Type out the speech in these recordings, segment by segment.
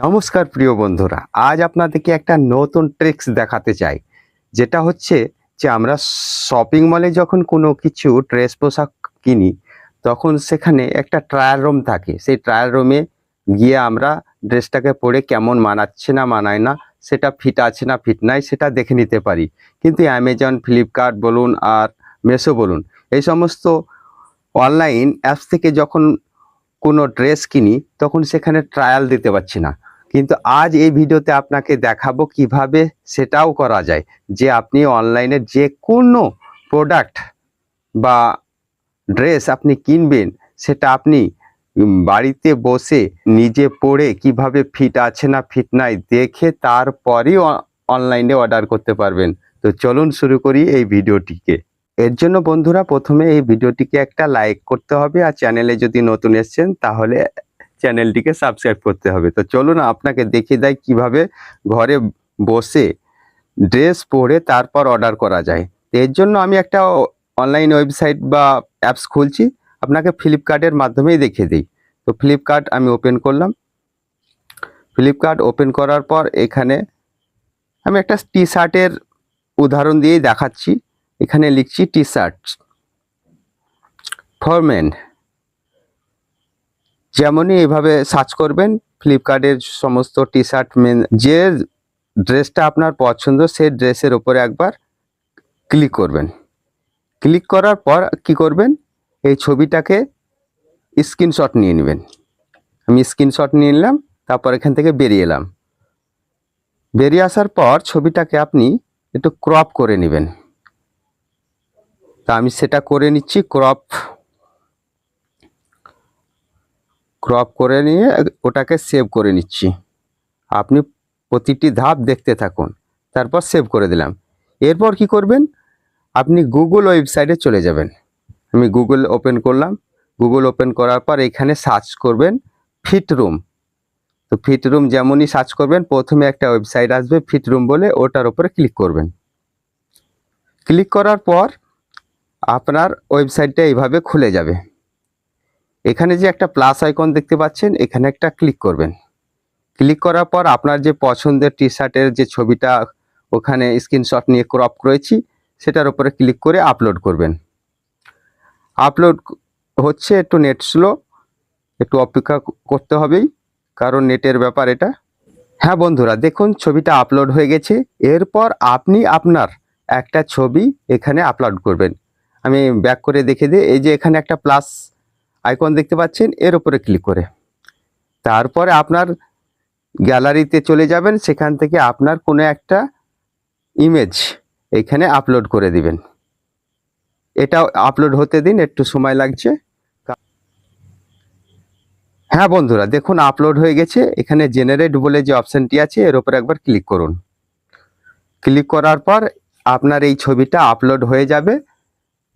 নমস্কার প্রিয় বন্ধুরা, আজ আপনাদেরকে একটা নতুন ট্রিক্স দেখাতে চাই। যেটা হচ্ছে যে আমরা শপিং মলে যখন কোনো কিছু ড্রেস পোশাক কিনি, তখন সেখানে একটা ট্রায়াল রুম থাকে। সেই ট্রায়াল রুমে গিয়ে আমরা ড্রেসটাকে পরে কেমন মানাচ্ছে না মানায় না, সেটা ফিট আছে না ফিট নাই সেটা দেখে নিতে পারি। কিন্তু অ্যামাজন, ফ্লিপকার্ট বলুন আর মিশো বলুন, এই সমস্ত অনলাইন অ্যাপস থেকে যখন কোনো ড্রেস কিনি তখন সেখানে ট্রায়াল দিতে পারছি না। কিন্তু আজ এই ভিডিওতে আপনাকে দেখাবো কিভাবে সেটাও করা যায়, যে আপনি অনলাইনে যে কোনো প্রোডাক্ট বা ড্রেস আপনি কিনবেন, সেটা আপনি বাড়িতে বসে নিজে পরে কিভাবে ফিট আছে না ফিট নাই দেখে তারপরেই অনলাইনে অর্ডার করতে পারবেন। তো চলুন শুরু করি এই ভিডিওটিকে। এর জন্য বন্ধুরা প্রথমে এই ভিডিওটিকে একটা লাইক করতে হবে, আর চ্যানেলে যদি নতুন এসেছেন তাহলে চ্যানেলটিকে সাবস্ক্রাইব করতে হবে। তো চলুন আপনাকে দেখিয়ে দেয় কিভাবে ঘরে বসে ড্রেস পরে তারপর অর্ডার করা যায়। এর জন্য আমি একটা অনলাইন ওয়েবসাইট বা অ্যাপস খুলছি, আপনাকে ফ্লিপকার্টের মাধ্যমেই দেখিয়ে দিই। তো ফ্লিপকার্ট আমি ওপেন করলাম। ফ্লিপকার্ট ওপেন করার পর এখানে আমি একটা টি শার্টের উদাহরণ দিয়েই দেখাচ্ছি। এখানে লিখছি টি শার্ট ফর মেন। যেমনই এভাবে সার্চ করবেন ফ্লিপকার্টের সমস্ত টি শার্ট মেন, যে ড্রেসটা আপনার পছন্দ সেই ড্রেসের ওপরে একবার ক্লিক করবেন। ক্লিক করার পর কি করবেন, এই ছবিটাকে স্ক্রিনশট নিয়ে নেবেন। আমি স্ক্রিনশট নিয়ে নিলাম, তারপর এখান থেকে বেরিয়ে এলাম। বেরিয়ে আসার পর ছবিটাকে আপনি একটু ক্রপ করে নেবেন। তা আমি সেটা করে নিচ্ছি। ক্রপ করে নিয়ে ওটাকে সেভ করে নিচ্ছি। আপনি প্রতিটি ধাপ দেখতে থাকুন, তারপর সেভ করে দিলাম। এরপর কি করবেন, আপনি গুগল ওয়েবসাইটে চলে যাবেন। আমি গুগল ওপেন করলাম। গুগল ওপেন করার পর এখানে সার্চ করবেন ফিট রুম। তো ফিট রুম যেমনই সার্চ করবেন, প্রথমে একটা ওয়েবসাইট আসবে ফিট রুম বলে, ওটার উপরে ক্লিক করবেন। ক্লিক করার পর আপনার ওয়েবসাইটটা এইভাবে খুলে যাবে। এখানে যে একটা প্লাস আইকন দেখতে পাচ্ছেন, এখানে একটা ক্লিক করবেন। ক্লিক করার পর আপনার যে পছন্দের টি শার্টের যে ছবিটা ওখানে স্ক্রিনশট নিয়ে ক্রপ করেছি, সেটার উপরে ক্লিক করে আপলোড করবেন। আপলোড হচ্ছে, একটু নেট স্লো, একটু অপেক্ষা করতে হবেই, কারণ নেটের ব্যাপার এটা। হ্যাঁ বন্ধুরা, দেখুন ছবিটা আপলোড হয়ে গেছে। এরপর আপনি আপনার একটা ছবি এখানে আপলোড করবেন। আমি ব্যাক করে দেখে দিই। এই যে এখানে একটা প্লাস আইকন দেখতে পাচ্ছেন, এর উপরে ক্লিক করে তারপরে আপনার গ্যালারিতে চলে যাবেন। সেখান থেকে আপনার কোনো একটা ইমেজ এখানে আপলোড করে দিবেন। এটাও আপলোড হতে দিন, একটু সময় লাগছে। হ্যাঁ বন্ধুরা, দেখুন আপলোড হয়ে গেছে। এখানে জেনারেট বলে যে অপশানটি আছে, এর উপর একবার ক্লিক করুন। ক্লিক করার পর আপনার এই ছবিটা আপলোড হয়ে যাবে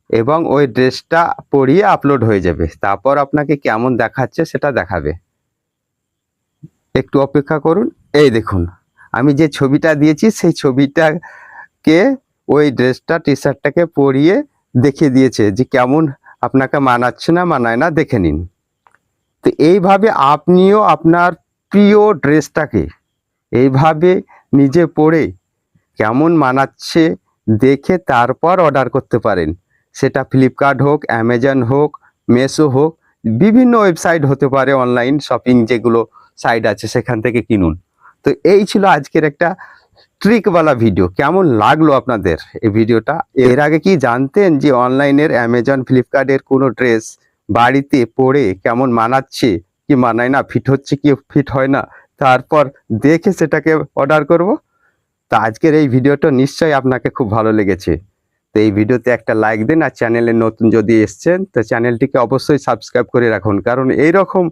এবং ওই ড্রেসটা পরিয়ে আপলোড হয়ে যাবে। তারপর আপনাকে কেমন দেখাচ্ছে সেটা দেখাবে। একটু অপেক্ষা করুন। এই দেখুন, আমি যে ছবিটা দিয়েছি সেই ছবিটাকে ওই ড্রেসটা টি শার্টটাকে পরিয়ে দেখিয়ে দিয়েছে যে কেমন আপনাকে মানাচ্ছে না মানায় না দেখে নিন। তো এইভাবে আপনিও আপনার প্রিয় ড্রেসটাকে এইভাবে নিজে পরে কেমন মানাচ্ছে দেখে তারপর অর্ডার করতে পারেন। সেটা ফ্লিপকার্ট হোক, অ্যামাজন হোক, মিশো হোক, বিভিন্ন ওয়েবসাইট হতে পারে, অনলাইন শপিং যেগুলো সাইট আছে সেখান থেকে কিনুন। তো এই ছিল আজকের একটা ট্রিকওয়ালা ভিডিও। কেমন লাগলো আপনাদের এই ভিডিওটা? এর আগে কি জানতেন যে অনলাইনের অ্যামাজন, ফ্লিপকার্টের কোনো ড্রেস বাড়িতে পরে কেমন মানাচ্ছে কি মানায় না, ফিট হচ্ছে কি ফিট হয় না, তারপর দেখে সেটাকে অর্ডার করব? তো আজকের এই ভিডিওটা নিশ্চয়ই আপনাকে খুব ভালো লেগেছে। তো এই ভিডিওতে একটা লাইক দিন, আর চ্যানেলে নতুন যদি এসছেন তো চ্যানেলটিকে অবশ্যই সাবস্ক্রাইব করে রাখুন, কারণ এইরকম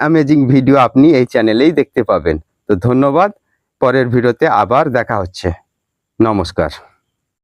অ্যামেজিং ভিডিও আপনি এই চ্যানেলেই দেখতে পাবেন। তো ধন্যবাদ। পরের ভিডিওতে আবার দেখা হচ্ছে। নমস্কার।